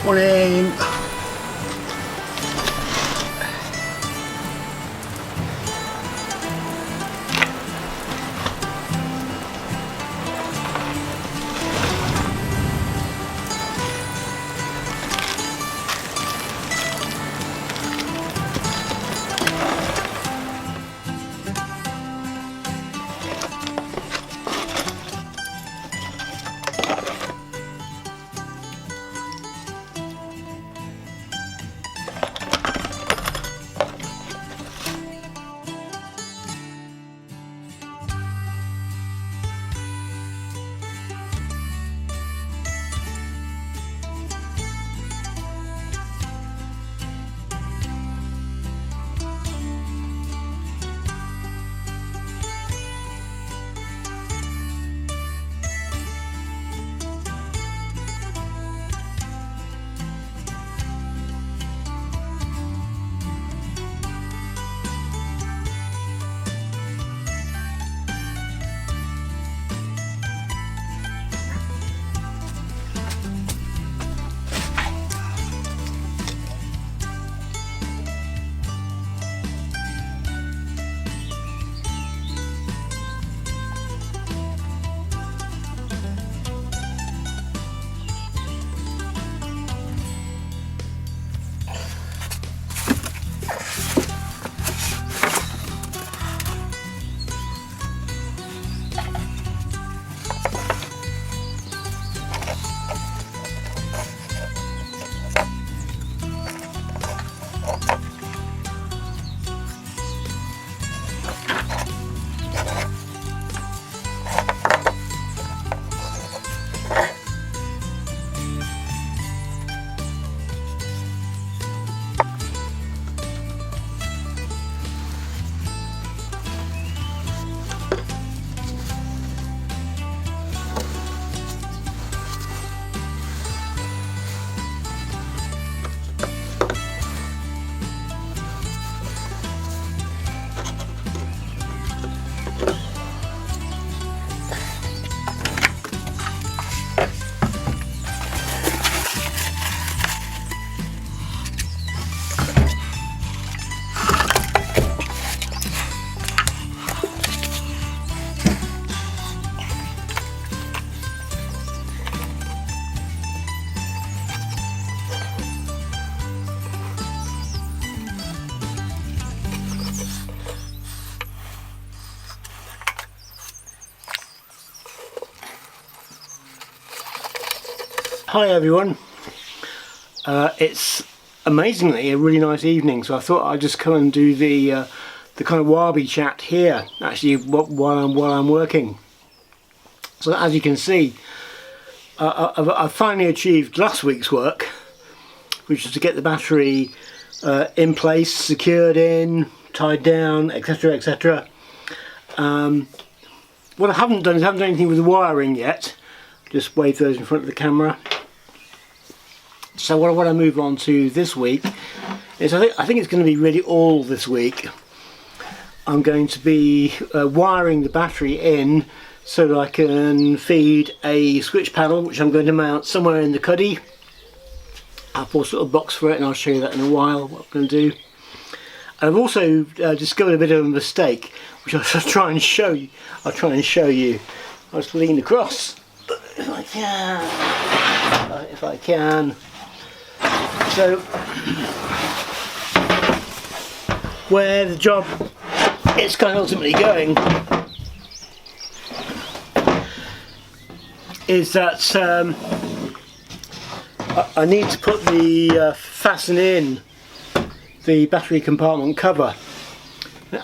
Morning. Hi everyone, it's amazingly a really nice evening, so I thought I'd just come and do the kind of wabi chat here actually while I'm working. So as you can see, I've finally achieved last week's work, which is to get the battery in place, secured in, tied down, etc, etc. What I haven't done is I haven't done anything with the wiring yet. Just wave those in front of the camera. So what I want to move on to this week is I think it's going to be really all this week. I'm going to be wiring the battery in so that I can feed a switch panel, which I'm going to mount somewhere in the cuddy. I'll put a little box for it and I'll show you that in a while, what I'm going to do. And I've also discovered a bit of a mistake, which I'll try and show you. I'll just lean across if I can. If I can. So, where the job is kind of ultimately going is that I need to put the fasten in the battery compartment cover.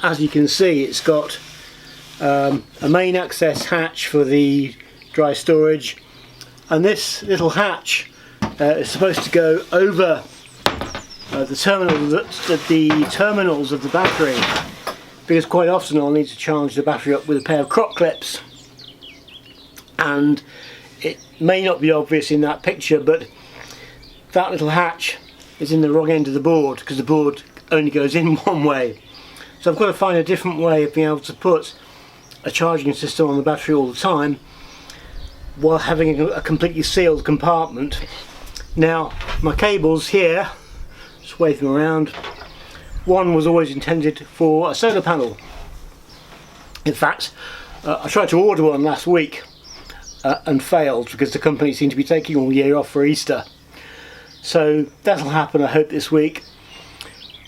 As you can see, it's got a main access hatch for the dry storage, and this little hatch is supposed to go over the terminals of the battery, because quite often I'll need to charge the battery up with a pair of croc clips, and it may not be obvious in that picture, but that little hatch is in the wrong end of the board because the board only goes in one way. So I've got to find a different way of being able to put a charging system on the battery all the time while having a completely sealed compartment Now my cables here, just wave them around, one was always intended for a solar panel. In fact, I tried to order one last week and failed because the company seemed to be taking all year off for Easter. So that'll happen, I hope, this week.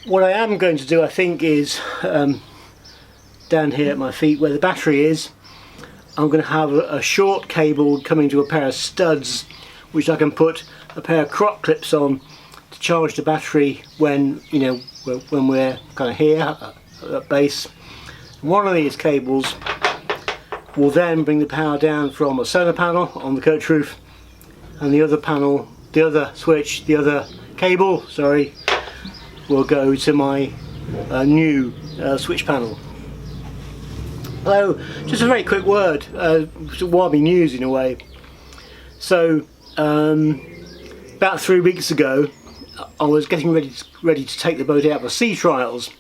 What I am going to do, I think, is down here at my feet where the battery is, I'm going to have a short cable coming to a pair of studs which I can put a pair of crop clips on to charge the battery when, you know, when we're kind of here at base. One of these cables will then bring the power down from a solar panel on the coach roof, and the other panel, the other switch, the other cable, sorry, will go to my new switch panel. So, just a very quick word, Wabi news in a way. So, about 3 weeks ago, I was getting ready to take the boat out for sea trials.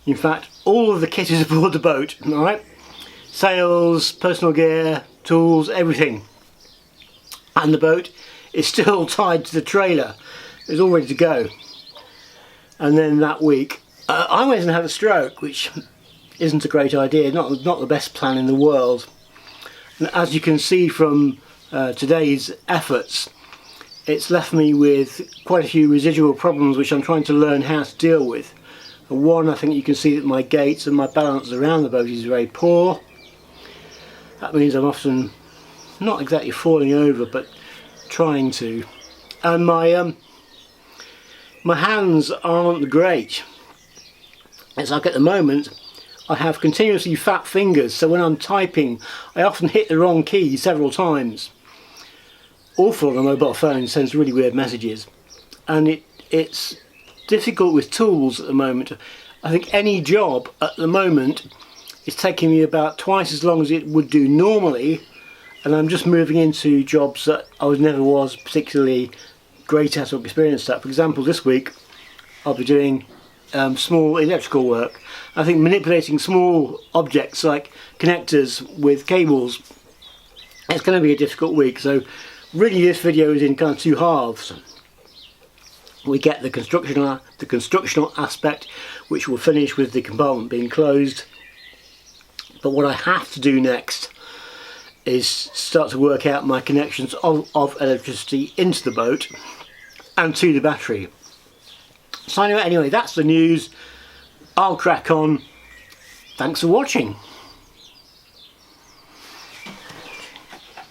In fact, all of the kit is aboard the boat, alright? Sails, personal gear, tools, everything. And the boat is still tied to the trailer. It's all ready to go. And then that week, I went and had a stroke, which isn't a great idea, not the best plan in the world. And as you can see from today's efforts, it's left me with quite a few residual problems which I'm trying to learn how to deal with. And one, I think you can see that my gaits and my balance around the boat is very poor. That means I'm often not exactly falling over, but trying to. And my hands aren't great. It's like at the moment I have continuously fat fingers, so when I'm typing I often hit the wrong key several times. Awful on a mobile phone, sends really weird messages, and it's difficult with tools at the moment. I think any job at the moment is taking me about twice as long as it would do normally, and I'm just moving into jobs that I never was particularly great at or experienced at. For example, this week I'll be doing small electrical work. I think manipulating small objects like connectors with cables, it's going to be a difficult week. So really this video is in kind of two halves. We get the constructional aspect, which will finish with the compartment being closed. But what I have to do next is start to work out my connections of electricity into the boat and to the battery. So anyway, that's the news. I'll crack on. Thanks for watching.